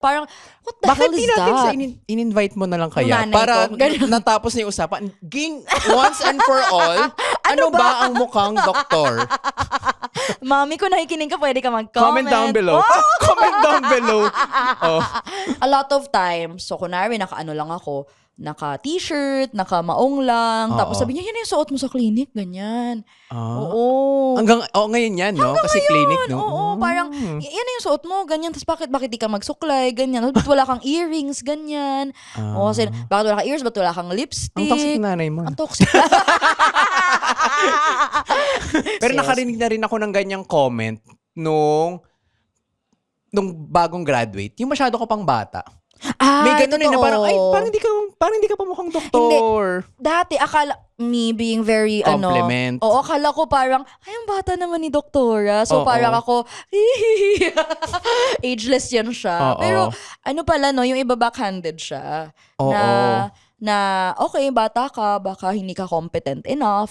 Parang, what the Bakit hell di is natin that? siya in-invite mo na lang kaya? Nanay Para ko, ganun. natapos na yung usapan. Ging, once and for all, ano ba ang mukhang doktor? Mami, kung nakikinig ka, pwede ka mag-comment. Comment down below. Oh! Comment down below. Oh. A lot of times, so kunwari, naka-ano lang ako, naka-t-shirt, naka-maong lang, tapos Oo. sabi niya, yan yung suot mo sa clinic, ganyan. Ah. Oo. Ngayon yan, no? Kasi clinic, no? Oo, parang, yan na yung suot mo, ganyan. Tapos bakit di ka magsuklay, ganyan. Tapos wala kang earrings, ganyan. O, kasi, bakit wala kang ears, bakit wala kang lipstick? Ang toxic ng nanay mo. Ang toxic. Pero Yes. nakarinig na rin ako ng ganyang comment nung bagong graduate. Yung masyado ka pang bata. May ganun na parang, ay, parang hindi ka pa mukhang doktor. Dati, me being very, Compliment. akala ko parang, ay, ang bata naman ni doktora. So, Oo. parang ako, ageless yan siya. Oo. Pero, ano pala, no, yung iba backhanded siya. Oo. Na, okay, bata ka, baka hindi ka competent enough.